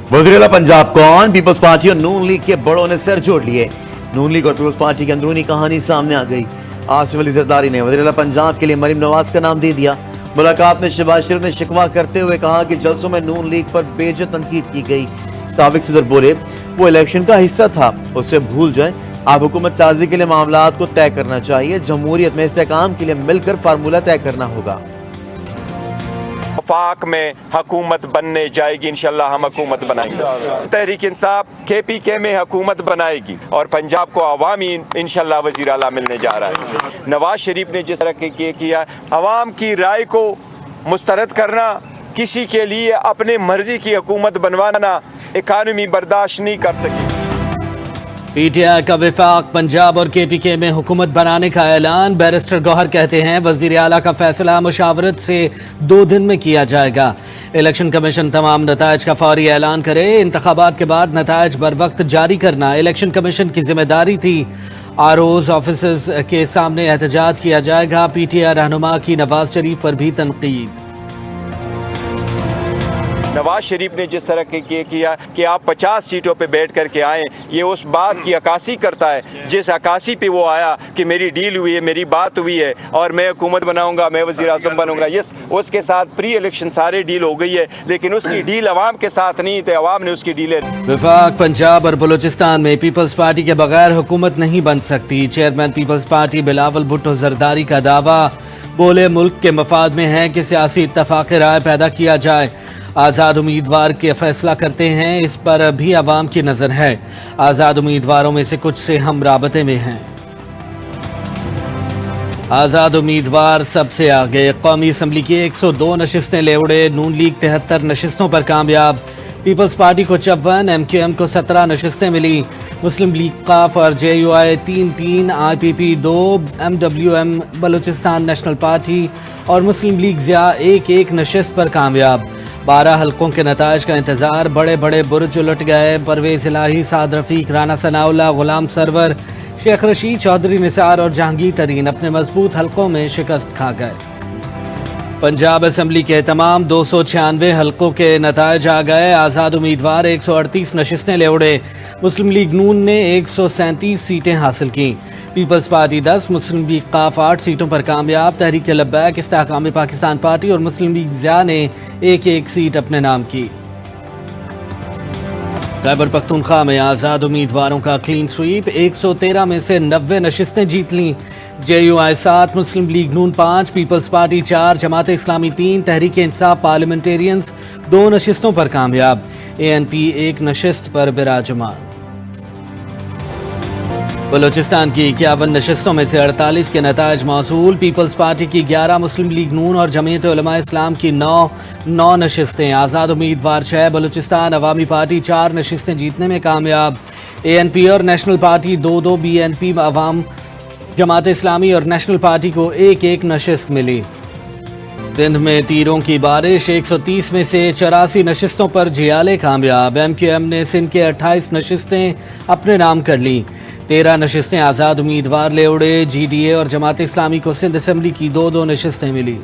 वज़ीर-ए-आला पंजाब कौन? Peoples party और नून league के बड़ों ने सर जोड़ लिए। नून लीग और पीपल्स पार्टी की अंदरूनी कहानी सामने आ गई। आसिफ अली जरदारी ने वज़ीर-ए-आला पंजाब के लिए मरीम नवाज का नाम दे दिया। मुलाकात में शहबाज शरीफ ने शिकवा करते हुए कहा कि जलसों में नून लीग पर बेइज्जत तनकीद की गई। साबिक सदर बोले वो इलेक्शन का हिस्सा था, उसे भूल जाएं। आप हुकूमत साजी के लिए मामलात को तय करना चाहिए। जमहूरियत में इस्तेहकाम के लिए मिलकर फार्मूला तय करना होगा। वफाक में हुकूमत बनने जाएगी, इंशाल्लाह हम हुकूमत बनाएंगे। तहरीक इंसाफ KPK में हुकूमत बनाएगी और पंजाब को अवामी इंशाल्लाह वज़ीर आला मिलने जा रहा है। नवाज शरीफ ने जिस तरह किया, अवाम की राय को मुस्तरद करना, किसी के लिए अपने मर्जी की हुकूमत बनवाना इकानमी बर्दाश्त नहीं कर सकी। PTI का विफाक पंजाब और KPK में हुकूमत बनाने का ऐलान। बैरिस्टर गौहर कहते हैं वज़ीर आला का फैसला मुशावरत से 2 दिन में किया जाएगा। इलेक्शन कमीशन तमाम नताइज का फौरी ऐलान करे। इंतखाबात के बाद नताइज बर वक्त जारी करना इलेक्शन कमीशन की जिम्मेदारी थी। ROs ऑफिसर्स के सामने एहतजाज किया जाएगा। PTI रहनुमा की नवाज शरीफ पर भी तनकीद। नवाज शरीफ ने जिस तरह किया कि आप 50 सीटों पे बैठ करके आए, ये उस बात की अक्कासी करता है जिस अक्कासी पे वो आया कि मेरी डील हुई है, मेरी बात हुई है और मैं हुकूमत बनाऊंगा, मैं वज़ीर आज़म बनूंगा। यस, उसके साथ प्री इलेक्शन सारे डील हो गई है, लेकिन उसकी डील अवाम के साथ नहीं थे, अवाम ने उसकी डीलें। विफाक पंजाब और बलूचिस्तान में पीपल्स पार्टी के बगैर हुकूमत नहीं बन सकती। चेयरमैन पीपल्स पार्टी बिलावल भुट्टो जरदारी का दावा। बोले मुल्क के मफाद में है कि सियासी इत्तफाक राय पैदा किया जाए। आज़ाद उम्मीदवार के फैसला करते हैं, इस पर भी अवाम की नज़र है। आज़ाद उम्मीदवारों में से कुछ से हम राबते में हैं। आज़ाद उम्मीदवार सबसे आगे। कौमी असम्बली की 102 नशिस्तें ले उड़े। नून लीग 73 नशिस्तों पर कामयाब। पीपल्स पार्टी को 54, MQM को 17 नशिस्तें मिली। मुस्लिम लीग काफ और JUI 3-3, IPP 2, MWM Balochistan national party और मुस्लिम लीग ज़िया 1-1 नशिस्त पर कामयाब। 12 हलकों के नताइज का इंतजार। बड़े बड़े बुर्ज उलट गए। परवेज इलाही, साद रफीक, राना सनाउल्लाह, गुलाम सरवर, शेख रशीद, चौधरी निसार और जहांगीर तरीन अपने मजबूत हलकों में शिकस्त खा गए। पंजाब असम्बली के तमाम 296 हलकों के नताइज आ गए। आज़ाद उम्मीदवार 138 नशिस्तें ले उड़े। मुस्लिम लीग नून ने 137 सीटें हासिल की। पीपल्स पार्टी 10, मुस्लिम लीग काफ 8 सीटों पर कामयाब। तहरीक लब्बैक, इस्तेहकाम पाकिस्तान पार्टी और मुस्लिम लीग ज़िया ने 1-1 सीट अपने नाम की। खैबर पख्तूनख्वा में आज़ाद उम्मीदवारों का क्लीन स्वीप। 113 में से 90 नशिस्तें जीत लीं। JUI 7, मुस्लिम लीग नून 5, peoples party 4, Jamaat Islami 3, Tehreek Insaf parliamentarians 2 नशिस्तों पर कामयाब। ANP 1 नशिस्त पर बिराजमान। बलूचिस्तान की 51 नशिस्तों में से 48 के नताइज मौसूल। पीपल्स पार्टी की 11, मुस्लिम लीग नून और जमीयत उलमा इस्लाम की 9 नशिस्तें। आज़ाद उम्मीदवार 6, बलूचिस्तान अवामी पार्टी 4 नशिस्तें जीतने में कामयाब। ANP और नेशनल पार्टी 2-2, BNP अवाम, जमात इस्लामी और नेशनल पार्टी को 1-1 नशिस्त मिली। सिंध में तीरों की बारिश। 130 में से 84 नशिस्तों पर जियाले कामयाब। MQM ने सिंध के 28 नशिस्तें अपने नाम कर लीं। 13 नशिस्तें आज़ाद उम्मीदवार ले उड़े। GDA और जमात इस्लामी को सिंध असम्बली की 2-2 नशिस्तें मिली।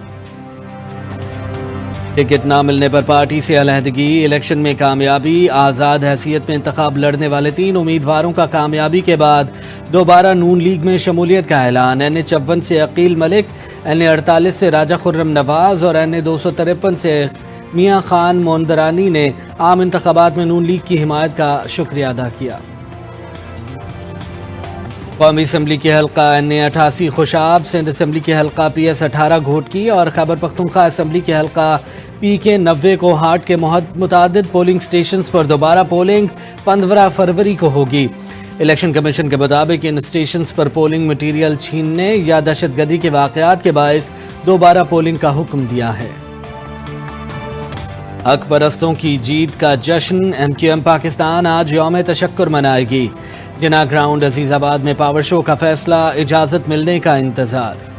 टिकट ना मिलने पर पार्टी से अलहदगी। इलेक्शन में कामयाबी। आज़ाद हैसियत में इंतखाब लड़ने वाले 3 उम्मीदवारों का कामयाबी के बाद दोबारा नून लीग में शमूलियत का ऐलान। NA 54 से अकील मलिक, NA 48 से राजा खुर्रम नवाज और NA 253 से मियाँ खान मोंदरानी ने आम इंतखाबात में नून लीग की हिमायत का शुक्रिया अदा किया। कौमी असम्बली के हल्का NA 88 खुशाब, सिंध असम्बली के हल्का PS 18 घोटकी और खैबर पख्तूनख्वा असम्बली के हल्का PK 90 को हाट के मुतादिद पोलिंग स्टेशंस पर दोबारा पोलिंग 15 फरवरी को होगी। इलेक्शन कमीशन के मुताबिक इन स्टेशंस पर पोलिंग मटीरियल छीनने या दहशतगर्दी के वाक़यात के बायस दोबारा पोलिंग का हुक्म दिया है। हक परस्तों की जीत का जश्न। MQM पाकिस्तान आज यौम तशक्कुर मनाएगी। जिना ग्राउंड अजीज़ाबाद में पावर शो का फैसला। इजाज़त मिलने का इंतज़ार।